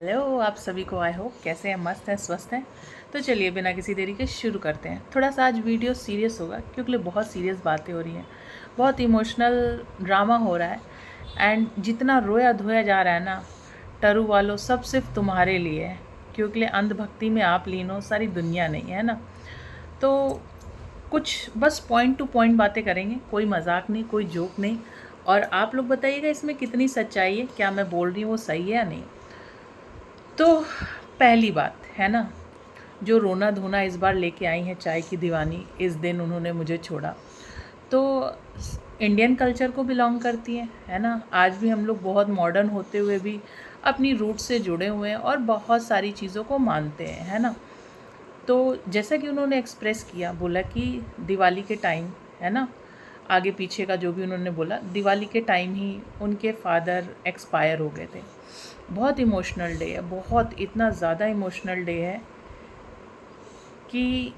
Hello आप सभी को, आई होप कैसे हैं, मस्त हैं, स्वस्थ हैं। तो चलिए बिना किसी देरी के शुरू करते हैं। थोड़ा सा आज वीडियो सीरियस होगा क्योंकि बहुत सीरियस बातें हो रही हैं, बहुत इमोशनल ड्रामा हो रहा है। एंड जितना रोया धोया जा रहा है ना, टरू वालों, सब सिर्फ तुम्हारे लिए है क्योंकि अंधभक्ति में आप लीन हो, सारी दुनिया नहीं है ना। तो कुछ बस पॉइंट टू पॉइंट बातें करेंगे, कोई मजाक नहीं, कोई जोक नहीं। और आप लोग बताइएगा इसमें कितनी सच्चाई है, क्या मैं बोल रही हूँ वो सही है या नहीं। तो पहली बात है ना, जो रोना धोना इस बार लेके आई हैं चाय की दीवानी, इस दिन उन्होंने मुझे छोड़ा, तो इंडियन कल्चर को बिलोंग करती है ना। आज भी हम लोग बहुत मॉडर्न होते हुए भी अपनी रूट से जुड़े हुए हैं और बहुत सारी चीज़ों को मानते हैं, है ना। तो जैसा कि उन्होंने एक्सप्रेस किया, बोला कि दिवाली के टाइम, है ना, आगे पीछे का जो भी उन्होंने बोला, दिवाली के टाइम ही उनके फादर एक्सपायर हो गए थे। बहुत इमोशनल डे है, बहुत, इतना ज़्यादा इमोशनल डे है कि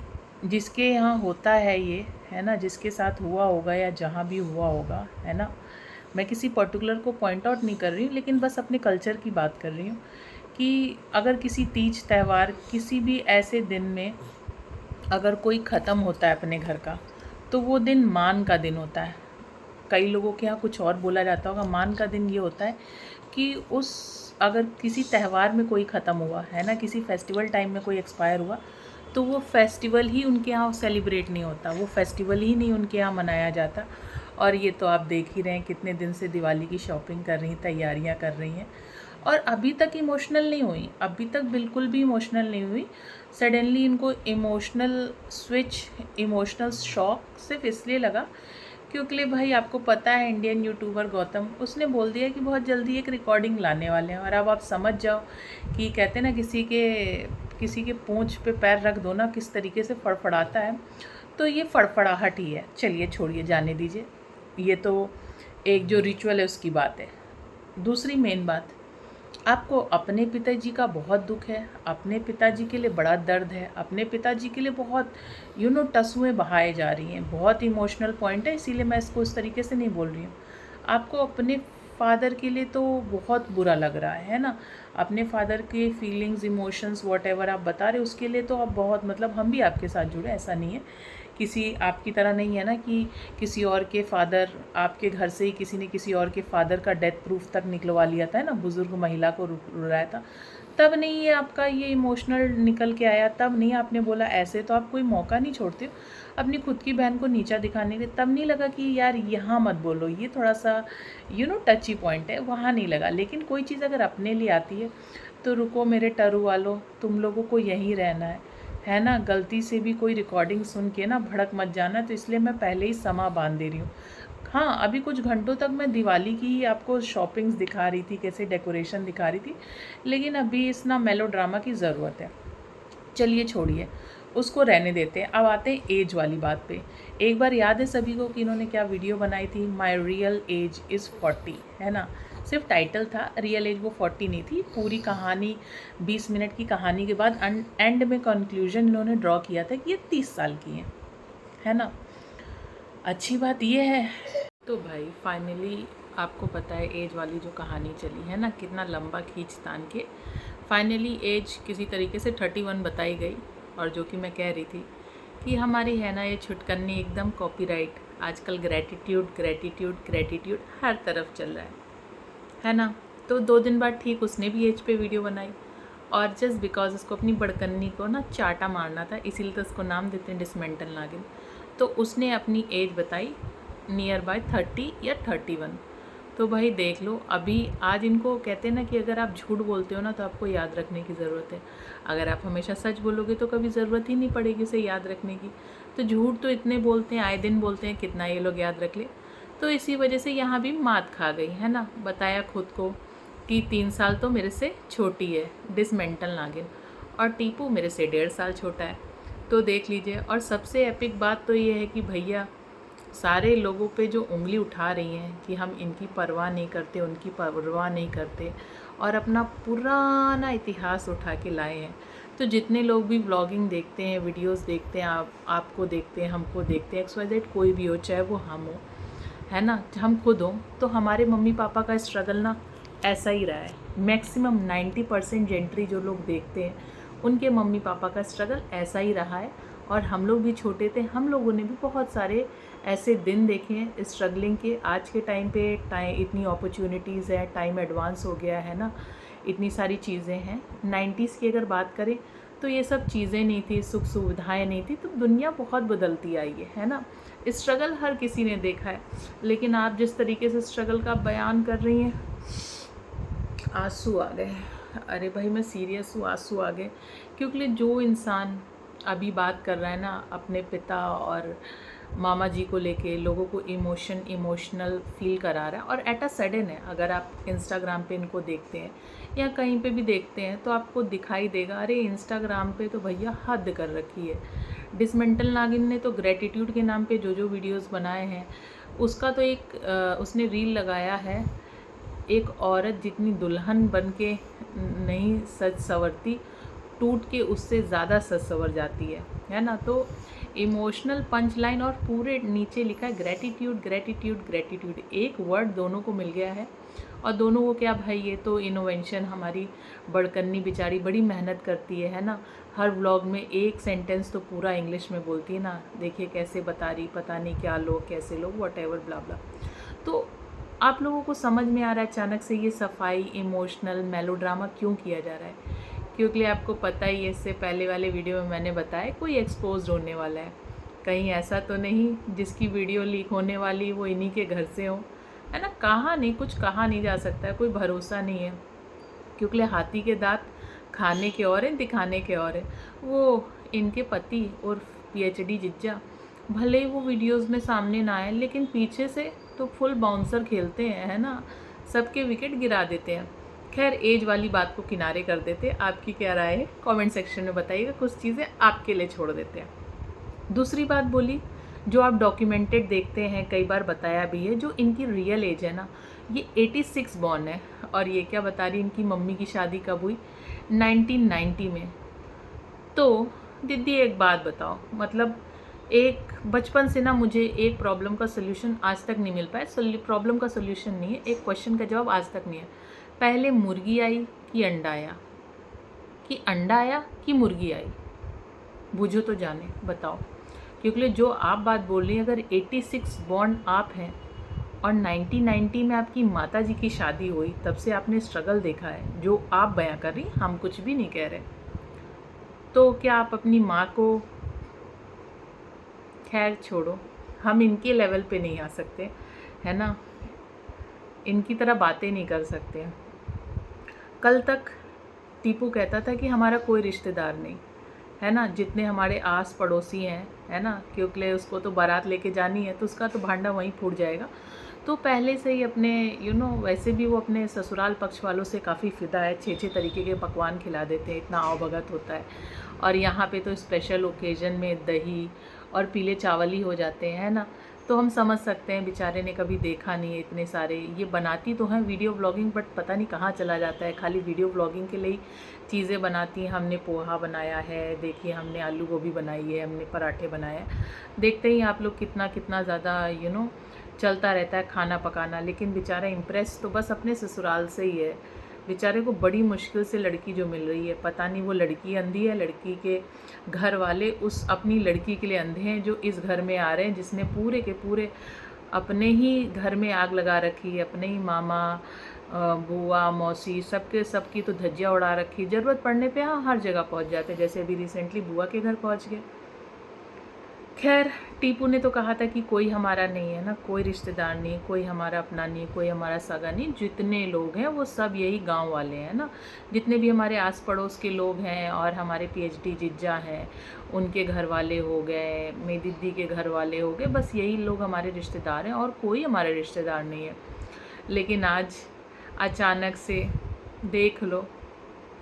जिसके यहाँ होता है ये, है ना, जिसके साथ हुआ होगा या जहाँ भी हुआ होगा, है ना। मैं किसी पर्टिकुलर को पॉइंट आउट नहीं कर रही हूँ, लेकिन बस अपने कल्चर की बात कर रही हूँ कि अगर किसी तीज त्यौहार, किसी भी ऐसे दिन में अगर कोई ख़त्म होता है अपने घर का, तो वो दिन मान का दिन होता है। कई लोगों के यहाँ कुछ और बोला जाता होगा। मान का दिन ये होता है कि उस, अगर किसी त्यौहार में कोई ख़त्म हुआ है ना, किसी फेस्टिवल टाइम में कोई एक्सपायर हुआ, तो वो फेस्टिवल ही उनके यहाँ सेलिब्रेट नहीं होता, वो फेस्टिवल ही नहीं उनके यहाँ मनाया जाता। और ये तो आप देख ही रहे हैं, कितने दिन से दिवाली की शॉपिंग कर रही हैं, तैयारियाँ कर रही हैं, और अभी तक इमोशनल नहीं हुई, अभी तक बिल्कुल भी इमोशनल नहीं हुई। सडनली इनको इमोशनल स्विच, इमोशनल शॉक सिर्फ इसलिए लगा क्योंकि भाई आपको पता है, इंडियन यूट्यूबर गौतम, उसने बोल दिया कि बहुत जल्दी एक रिकॉर्डिंग लाने वाले हैं। और अब आप समझ जाओ कि कहते हैं ना, किसी के पूंछ पे पैर रख दो ना, किस तरीके से फड़फड़ाता है। तो ये फड़फड़ाहट ही है। चलिए छोड़िए, जाने दीजिए। ये तो एक जो रिचुअल है उसकी बात है। दूसरी मेन बात, आपको अपने पिताजी का बहुत दुख है, अपने पिताजी के लिए बड़ा दर्द है, अपने पिताजी के लिए बहुत टसुएं बहाए जा रही हैं, बहुत इमोशनल पॉइंट है, इसीलिए मैं इसको इस तरीके से नहीं बोल रही हूँ। आपको अपने फादर के लिए तो बहुत बुरा लग रहा है ना, अपने फादर के फीलिंग्स, इमोशंस, वॉट एवर आप बता रहे, उसके लिए तो आप बहुत, मतलब हम भी आपके साथ जुड़े, ऐसा नहीं है। किसी आपकी तरह नहीं है ना कि किसी और के फादर, आपके घर से ही किसी ने किसी और के फादर का डेथ प्रूफ तक निकलवा लिया था, है ना, बुज़ुर्ग महिला को रुलाया था, तब नहीं ये आपका ये इमोशनल निकल के आया, तब नहीं आपने बोला। ऐसे तो आप कोई मौका नहीं छोड़ते हो अपनी खुद की बहन को नीचा दिखाने के, तब नहीं लगा कि यार यहाँ मत बोलो, ये थोड़ा सा टची पॉइंट है, वहाँ नहीं लगा। लेकिन कोई चीज़ अगर अपने लिए आती है तो रुको मेरे टरू वालों, तुम लोगों को यहीं रहना है ना। गलती से भी कोई रिकॉर्डिंग सुन के ना भड़क मत जाना, तो इसलिए मैं पहले ही समा बांध दे रही हूँ। हाँ, अभी कुछ घंटों तक मैं दिवाली की ही आपको शॉपिंग्स दिखा रही थी, कैसे डेकोरेशन दिखा रही थी, लेकिन अभी इस ना मेलो ड्रामा की ज़रूरत है। चलिए छोड़िए, उसको रहने देते हैं। अब आते हैं एज वाली बात पे। एक बार याद है सभी को कि इन्होंने क्या वीडियो बनाई थी, माई रियल एज इज़ 40, है ना। सिर्फ टाइटल था, रियल एज वो 40 नहीं थी। पूरी कहानी, 20 मिनट की कहानी के बाद एंड में कंक्लूजन इन्होंने ड्रॉ किया था कि ये 30 साल की हैं, है ना। अच्छी बात ये है। तो भाई फाइनली आपको पता है एज वाली जो कहानी चली है ना, कितना लंबा खींचतान के फाइनली एज किसी तरीके से 31 बताई गई। और जो कि मैं कह रही थी कि हमारी है ना ये छुटकन्नी एकदम कॉपीराइट, आजकल ग्रैटिट्यूड ग्रैटिट्यूड ग्रैटिट्यूड हर तरफ चल रहा है ना। तो 2 दिन बाद ठीक उसने भी एज पे वीडियो बनाई, और जस्ट बिकॉज उसको अपनी बड़कन्नी को ना चाटा मारना था, इसीलिए तो उसको नाम देते हैं डिसमेंटल नागिन। तो उसने अपनी एज बताई नियर बाय 30 या 31। तो भाई देख लो, अभी आज इनको कहते हैं ना कि अगर आप झूठ बोलते हो ना तो आपको याद रखने की ज़रूरत है, अगर आप हमेशा सच बोलोगे तो कभी ज़रूरत ही नहीं पड़ेगी उसे याद रखने की। तो झूठ तो इतने बोलते हैं, आए दिन बोलते हैं, कितना ये लोग याद रख ले। तो इसी वजह से यहाँ भी मात खा गई, है ना। बताया खुद को कि 3 साल तो मेरे से छोटी है डिसमेंटल नागिन, और टीपू मेरे से 1.5 साल छोटा है। तो देख लीजिए। और सबसे एपिक बात तो ये है कि भैया सारे लोगों पे जो उंगली उठा रही हैं कि हम इनकी परवाह नहीं करते, उनकी परवाह नहीं करते, और अपना पुराना इतिहास उठा के लाए हैं। तो जितने लोग भी व्लॉगिंग देखते हैं, वीडियोस देखते हैं, आपको देखते हैं, हमको देखते हैं, XYZ कोई भी हो, चाहे वो हम हो, है ना, हम खुद हों, तो हमारे मम्मी पापा का स्ट्रगल ना ऐसा ही रहा है। मैक्सिमम 90% जेंट्री जो लोग देखते हैं उनके मम्मी पापा का स्ट्रगल ऐसा ही रहा है। और हम लोग भी छोटे थे, हम लोगों ने भी बहुत सारे ऐसे दिन देखे हैं स्ट्रगलिंग के। आज के टाइम पे इतनी अपॉर्चुनिटीज़ है, टाइम एडवांस हो गया है ना, इतनी सारी चीज़ें हैं। 90s की अगर बात करें तो ये सब चीज़ें नहीं थी, सुख सुविधाएं नहीं थी, तो दुनिया बहुत बदलती आई है ना। स्ट्रगल हर किसी ने देखा है, लेकिन आप जिस तरीके से स्ट्रगल का बयान कर रही हैं, आंसू आ गए। अरे भाई मैं सीरियस हूँ, आंसू आ गए। क्योंकि जो इंसान अभी बात कर रहा है ना अपने पिता और मामा जी को लेके, लोगों को इमोशनल फील करा रहा है, और एट अ सडन है। अगर आप इंस्टाग्राम पे इनको देखते हैं या कहीं पे भी देखते हैं तो आपको दिखाई देगा, अरे इंस्टाग्राम पे तो भैया हद कर रखी है। डिसमेंटल नागिन ने तो ग्रेटिट्यूड के नाम पे जो जो वीडियोस बनाए हैं, उसका तो एक उसने रील लगाया है, एक औरत जितनी दुल्हन बन के नहीं सज संवरती, टूट के उससे ज़्यादा सज संवर जाती है ना। तो इमोशनल पंच लाइन, और पूरे नीचे लिखा है ग्रेटिट्यूड ग्रेटिट्यूड ग्रेटिट्यूड। एक वर्ड दोनों को मिल गया है, और दोनों को क्या भाई, ये तो इनोवेशन हमारी बड़कन्नी बेचारी बड़ी मेहनत करती है ना। हर व्लॉग में एक सेंटेंस तो पूरा इंग्लिश में बोलती है ना, देखिए कैसे बता रही, पता नहीं क्या लोग कैसे लोग, वट एवर ब्ला ब्ला। तो आप लोगों को समझ में आ रहा है अचानक से ये सफाई, इमोशनल मेलोड्रामा क्यों किया जा रहा है? क्योंकि आपको पता ही है, इससे पहले वाले वीडियो में मैंने बताया कोई एक्सपोज होने वाला है। कहीं ऐसा तो नहीं जिसकी वीडियो लीक होने वाली वो इन्हीं के घर से हो, है ना। कहाँ नहीं, कुछ कहा नहीं जा सकता है, कोई भरोसा नहीं है। क्योंकि हाथी के दांत खाने के और हैं, दिखाने के और हैं। वो इनके पति और PhD जिज्जा, भले ही वो वीडियोस में सामने ना आए, लेकिन पीछे से तो फुल बाउंसर खेलते हैं, है ना। सबके विकेट गिरा देते हैं। खैर, एज वाली बात को किनारे कर देते हैं। आपकी क्या राय है कमेंट सेक्शन में बताइएगा, कुछ चीज़ें आपके लिए छोड़ देते हैं। दूसरी बात बोली, जो आप डॉक्यूमेंटेड देखते हैं, कई बार बताया भी है, जो इनकी रियल एज है ना, ये 86 बॉर्न है। और ये क्या बता रही, इनकी मम्मी की शादी कब हुई, 1990 में। तो दीदी एक बात बताओ, मतलब एक बचपन से ना मुझे एक प्रॉब्लम का सोल्यूशन आज तक नहीं मिल पाया। प्रॉब्लम का सोल्यूशन नहीं है, एक क्वेश्चन का जवाब आज तक नहीं है। पहले मुर्गी आई कि अंडा आया, कि अंडा आया कि मुर्गी आई? बूझो तो जाने, बताओ। क्योंकि जो आप बात बोल रही हैं, अगर 86 बॉर्न आप हैं और 1990 में आपकी माता जी की शादी हुई, तब से आपने स्ट्रगल देखा है जो आप बयां कर रही, हम कुछ भी नहीं कह रहे। तो क्या आप अपनी माँ को, खैर छोड़ो, हम इनके लेवल पे नहीं आ सकते, है ना, इनकी तरह बातें नहीं कर सकते। कल तक टीपू कहता था कि हमारा कोई रिश्तेदार नहीं, है ना, जितने हमारे आस पड़ोसी हैं, है ना, क्योंकि उसको तो बारात लेके जानी है तो उसका तो भांडा वहीं फूट जाएगा। तो पहले से ही अपने वैसे भी वो अपने ससुराल पक्ष वालों से काफ़ी फ़िदा है, 6 तरीके के पकवान खिला देते हैं, इतना आवभगत होता है। और यहाँ पे तो स्पेशल ओकेज़न में दही और पीले चावल ही हो जाते हैं, है ना। तो हम समझ सकते हैं बेचारे ने कभी देखा नहीं है इतने सारे। ये बनाती तो हैं वीडियो ब्लॉगिंग, बट पता नहीं कहाँ चला जाता है, खाली वीडियो ब्लॉगिंग के लिए चीज़ें बनाती हैं। हमने पोहा बनाया है, देखिए हमने आलू गोभी बनाई है, हमने पराठे बनाए हैं। देखते ही आप लोग कितना कितना ज़्यादा चलता रहता है खाना पकाना। लेकिन बेचारा इम्प्रेस तो बस अपने ससुराल से ही है। बेचारे को बड़ी मुश्किल से लड़की जो मिल रही है, पता नहीं वो लड़की अंधी है, लड़की के घर वाले उस अपनी लड़की के लिए अंधे हैं जो इस घर में आ रहे हैं, जिसने पूरे के पूरे अपने ही घर में आग लगा रखी है। अपने ही मामा, बुआ, मौसी, सबकी तो धज्जियाँ उड़ा रखी। ज़रूरत पड़ने पे हाँ हर जगह पहुंच जाते, जैसे अभी रिसेंटली बुआ के घर पहुंच गए। खैर, टीपू ने तो कहा था कि कोई हमारा नहीं है ना, कोई रिश्तेदार नहीं, कोई हमारा अपना नहीं, कोई हमारा सगा नहीं, जितने लोग हैं वो सब यही गांव वाले हैं ना। जितने भी हमारे आस पड़ोस के लोग हैं और हमारे PhD जिज्जा हैं, उनके घर वाले हो गए, मेरी दीदी के घर वाले हो गए, बस यही लोग हमारे रिश्तेदार हैं, और कोई हमारे रिश्तेदार नहीं है। लेकिन आज अचानक से देख लो,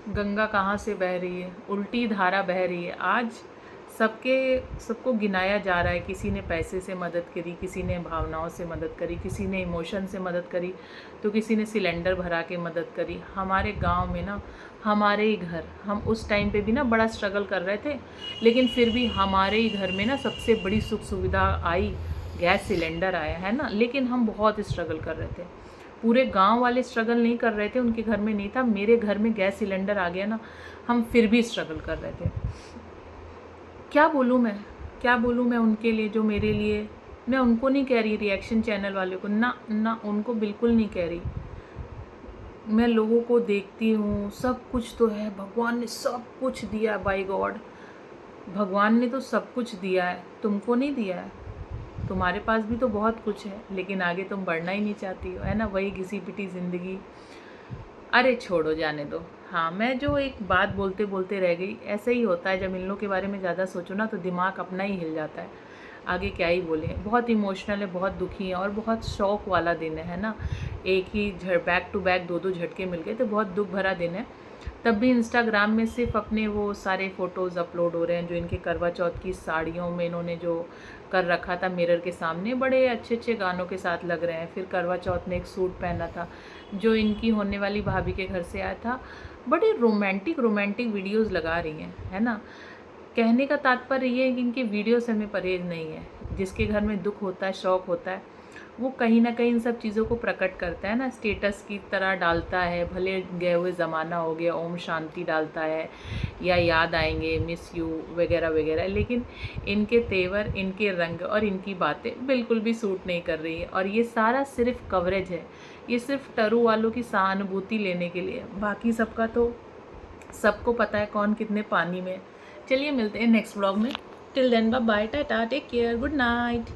गंगा कहाँ से बह रही है, उल्टी धारा बह रही है। आज सबको गिनाया जा रहा है। किसी ने पैसे से मदद करी, किसी ने भावनाओं से मदद करी, किसी ने इमोशन से मदद करी, तो किसी ने सिलेंडर भरा के मदद करी। हमारे गांव में ना, हमारे ही घर, हम उस टाइम पे भी ना बड़ा स्ट्रगल कर रहे थे, लेकिन फिर भी हमारे ही घर में ना सबसे बड़ी सुख सुविधा आई, गैस सिलेंडर आया, है ना। लेकिन हम बहुत स्ट्रगल कर रहे थे। पूरे गांव वाले स्ट्रगल नहीं कर रहे थे, उनके घर में नहीं था, मेरे घर में गैस सिलेंडर आ गया ना, हम फिर भी स्ट्रगल कर रहे थे। क्या बोलूँ मैं उनके लिए, जो मेरे लिए। मैं उनको नहीं कह रही, रिएक्शन चैनल वाले को, ना उनको बिल्कुल नहीं कह रही। मैं लोगों को देखती हूँ, सब कुछ तो है, भगवान ने सब कुछ दिया है, बाय गॉड भगवान ने तो सब कुछ दिया है, तुमको नहीं दिया है। तुम्हारे पास भी तो बहुत कुछ है, लेकिन आगे तुम बढ़ना ही नहीं चाहती हो, है ना, वही घिसी पिटी ज़िंदगी। अरे छोड़ो, जाने दो। हाँ, मैं जो एक बात बोलते बोलते रह गई, ऐसे ही होता है जब इन लोग के बारे में ज़्यादा सोचो ना तो दिमाग अपना ही हिल जाता है। आगे क्या ही बोले, बहुत इमोशनल है, बहुत दुखी है और बहुत शौक वाला दिन है ना। एक ही बैक टू बैक दो झटके मिल गए तो बहुत दुख भरा दिन है। तब भी इंस्टाग्राम में सिर्फ अपने वो सारे फ़ोटोज़ अपलोड हो रहे हैं जो इनके करवा चौथ की साड़ियों में इन्होंने जो कर रखा था मिरर के सामने, बड़े अच्छे अच्छे गानों के साथ लग रहे हैं। फिर करवा चौथ में एक सूट पहना था जो इनकी होने वाली भाभी के घर से आया था। बड़ी रोमांटिक वीडियोज़ लगा रही हैं, है ना। कहने का तात्पर्य ये है कि इनके वीडियो से हमें परहेज़ नहीं है। जिसके घर में दुख होता है, शौक़ होता है, वो कहीं ना कहीं इन सब चीज़ों को प्रकट करता है ना, स्टेटस की तरह डालता है। भले गए हुए ज़माना हो गया, ओम शांति डालता है या याद आएंगे, मिस यू वगैरह वगैरह, लेकिन इनके तेवर, इनके रंग और इनकी बातें बिल्कुल भी सूट नहीं कर रही है। और ये सारा सिर्फ कवरेज है, ये सिर्फ टरू वालों की सहानुभूति लेने के लिए। बाकी सबका तो सबको पता है कौन कितने पानी में। चलिए मिलते हैं नेक्स्ट व्लॉग में। Till then bye bye, tata, take care, good night.